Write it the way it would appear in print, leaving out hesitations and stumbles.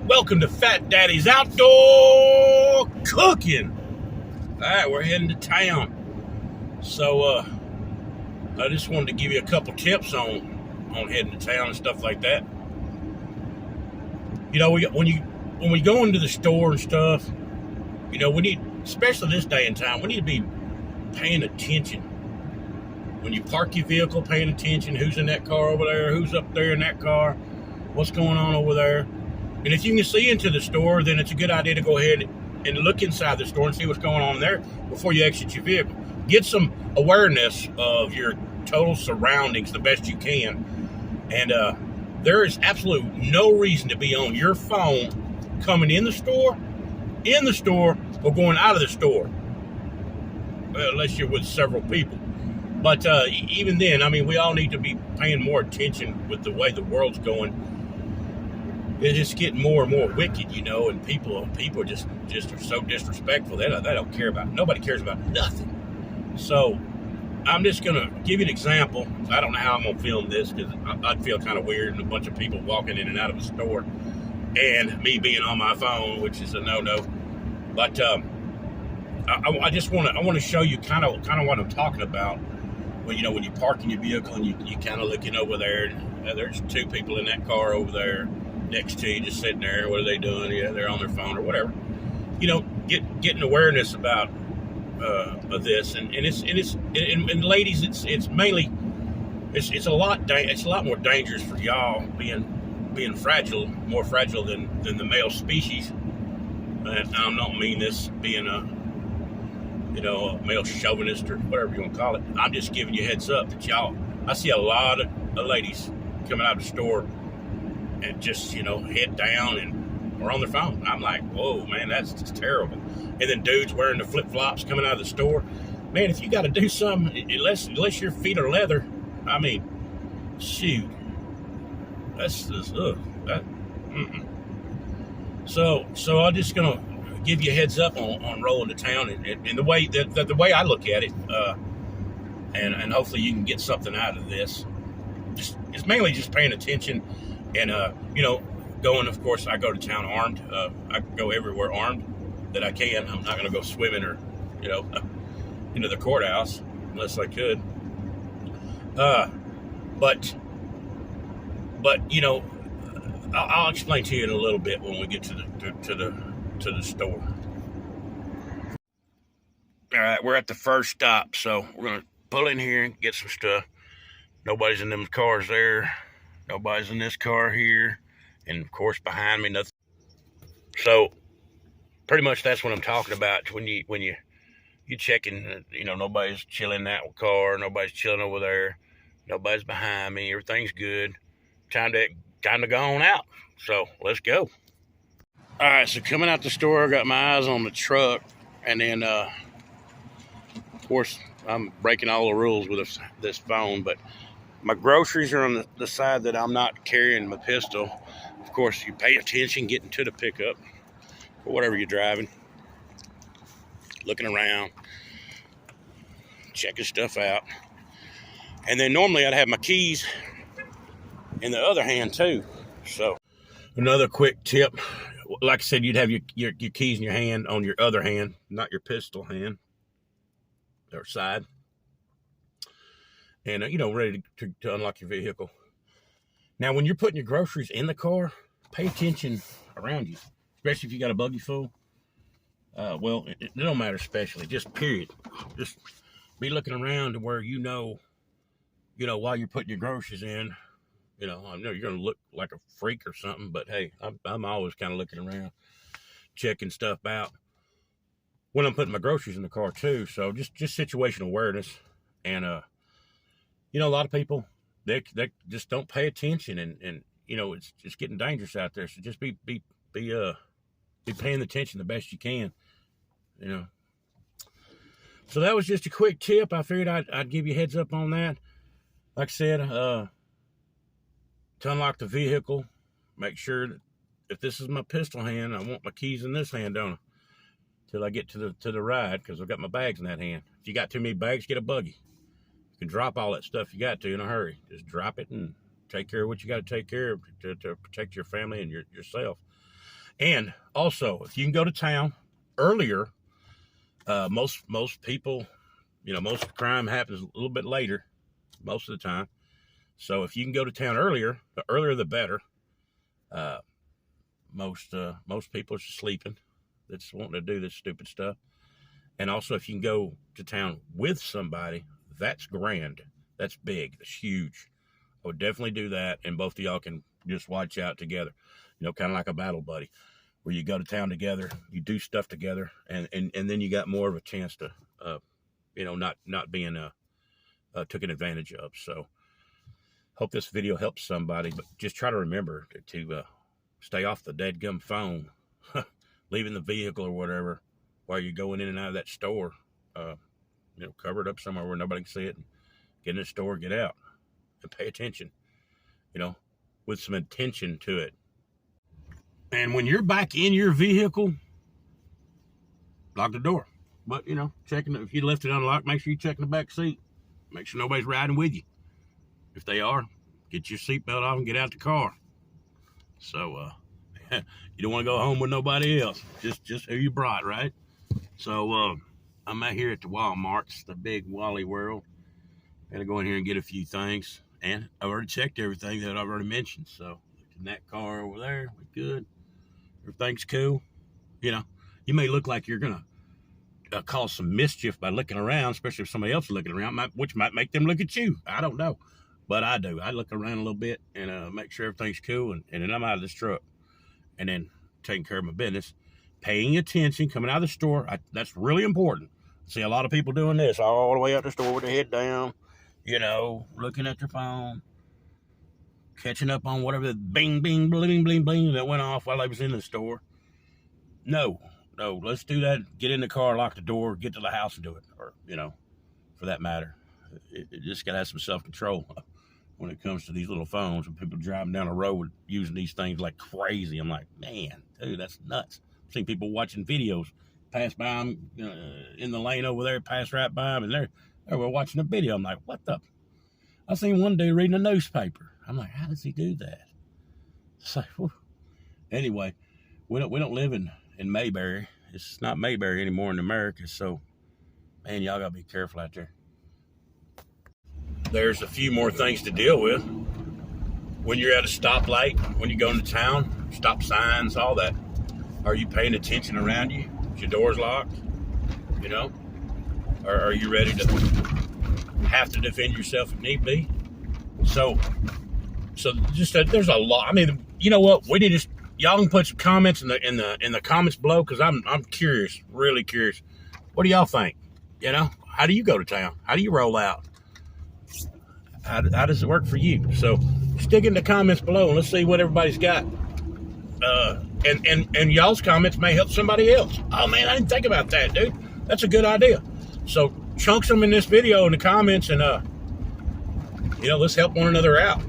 Welcome to Fat Daddy's Outdoor Cooking. All right, we're heading to town. So I just wanted to give you a couple tips on heading to town and stuff like that. You know, when we go into the store and stuff, you know, we need, especially this day and time, we need to be paying attention. When you park your vehicle, paying attention, who's in that car over there, who's up there in that car, what's going on over there. And if you can see into the store, then it's a good idea to go ahead and look inside the store and see what's going on there before you exit your vehicle. Get some awareness of your total surroundings the best you can. And there is absolutely no reason to be on your phone coming in the store, or going out of the store, unless you're with several people. But even then, I mean, we all need to be paying more attention with the way the world's going. It's getting more and more wicked, you know, and people just are so disrespectful. They don't care about, nobody cares about nothing. So I'm just going to give you an example. I don't know how I'm going to film this because I'd feel kind of weird and a bunch of people walking in and out of a store and me being on my phone, which is a no-no. But I just want to show you kind of what I'm talking about. Well, you know, when you park in your vehicle and you kind of looking over there, and there's two people in that car over there next to you, just sitting there. What are they doing? Yeah, they're on their phone or whatever. You know, getting awareness about of this, and ladies, it's mainly it's a lot more dangerous for y'all being fragile, more fragile than the male species. And I don't mean this being a male chauvinist or whatever you want to call it. I'm just giving you a heads up that I see a lot of ladies coming out of the store and just, head down and or on their phone. I'm like, whoa, man, that's just terrible. And then dudes wearing the flip-flops coming out of the store. Man, if you got to do something, unless your feet are leather, I mean, shoot. That's just, So I'm just going to give you a heads up on rolling to town and the way the way I look at it, and hopefully you can get something out of this. It's mainly just paying attention and going. Of course, I go to town armed. I go everywhere armed that I can. I'm not going to go swimming or into the courthouse unless I could. But I'll explain to you in a little bit when we get to the store. All right, we're at the first stop, so we're gonna pull in here and get some stuff. Nobody's in them cars there. Nobody's in this car here, and of course behind me nothing. So pretty much that's what I'm talking about. When you checking, nobody's chilling in that car, nobody's chilling over there, nobody's behind me. Everything's good. Time to go on out. So let's go. All right, so coming out the store, I got my eyes on the truck, and then, of course, I'm breaking all the rules with this phone, but my groceries are on the side that I'm not carrying my pistol. Of course, you pay attention getting to the pickup, or whatever you're driving, looking around, checking stuff out. And then normally I'd have my keys in the other hand too. So another quick tip, like I said, you'd have your keys in your hand on your other hand, not your pistol hand or side. And, ready to unlock your vehicle. Now, when you're putting your groceries in the car, pay attention around you, especially if you got a buggy full. Well, it don't matter especially, just period. Just be looking around to where while you're putting your groceries in, I know you're going to look like a freak or something, but hey, I'm always kind of looking around, checking stuff out when I'm putting my groceries in the car too. So just situational awareness. And, a lot of people, they just don't pay attention and it's getting dangerous out there. So just be paying attention the best you can, So that was just a quick tip. I figured I'd give you a heads up on that. Like I said, to unlock the vehicle, make sure that if this is my pistol hand, I want my keys in this hand, don't I? Till I get to the ride, because I've got my bags in that hand. If you got too many bags, get a buggy. You can drop all that stuff you got to in a hurry. Just drop it and take care of what you got to take care of to protect your family and yourself. And also, if you can go to town earlier, most people, most crime happens a little bit later, most of the time. So if you can go to town earlier, the earlier the better. Most people are sleeping that's wanting to do this stupid stuff. And also, if you can go to town with somebody, that's grand. That's big. That's huge. I would definitely do that, and both of y'all can just watch out together. Kind of like a battle buddy, where you go to town together, you do stuff together, and then you got more of a chance to, not being taken advantage of. So, hope this video helps somebody, but just try to remember to stay off the deadgum phone, leaving the vehicle or whatever while you're going in and out of that store. Cover it up somewhere where nobody can see it. And get in the store, get out, and pay attention. With some intention to it. And when you're back in your vehicle, lock the door. But, checking, if you left it unlocked, make sure you check in the back seat. Make sure nobody's riding with you. If they are, get your seatbelt off and get out the car. So, you don't want to go home with nobody else. Just who you brought, right? So, I'm out here at the Walmart's, the big Wally World. Gotta go in here and get a few things. And I've already checked everything that I've already mentioned. So, in that car over there, we're good. Everything's cool. You may look like you're going to cause some mischief by looking around, especially if somebody else is looking around, which might make them look at you. I don't know. But I do. I look around a little bit and make sure everything's cool. And then I'm out of this truck. And then taking care of my business. Paying attention, coming out of the store. That's really important. See a lot of people doing this all the way out the store with their head down, looking at their phone, catching up on whatever the bing, bing, bling, bling, bling that went off while they was in the store. No, let's do that. Get in the car, lock the door, get to the house and do it. Or, for that matter. It just got to have some self-control when it comes to these little phones. When people driving down the road using these things like crazy. I'm like, man, dude, that's nuts. I've seen people watching videos pass by them in the lane over there, pass right by them, and they were watching a video. I'm like, what the? I seen one dude reading a newspaper. I'm like, how does he do that? So, anyway, we don't live in Mayberry. It's not Mayberry anymore in America. So, man, y'all gotta be careful out there. There's a few more things to deal with when you're at a stoplight, when you go into town, stop signs, all that. Are you paying attention around you? Is your doors locked? Or are you ready to have to defend yourself if need be? So just there's a lot. I mean, you know what? We need to. Y'all can put some comments in the comments below, because I'm curious, really curious. What do y'all think? How do you go to town? How do you roll out? How does it work for you? So stick in the comments below and let's see what everybody's got. And y'all's comments may help somebody else. Oh man, I didn't think about that, dude. That's a good idea. So chunk them in this video in the comments, and let's help one another out.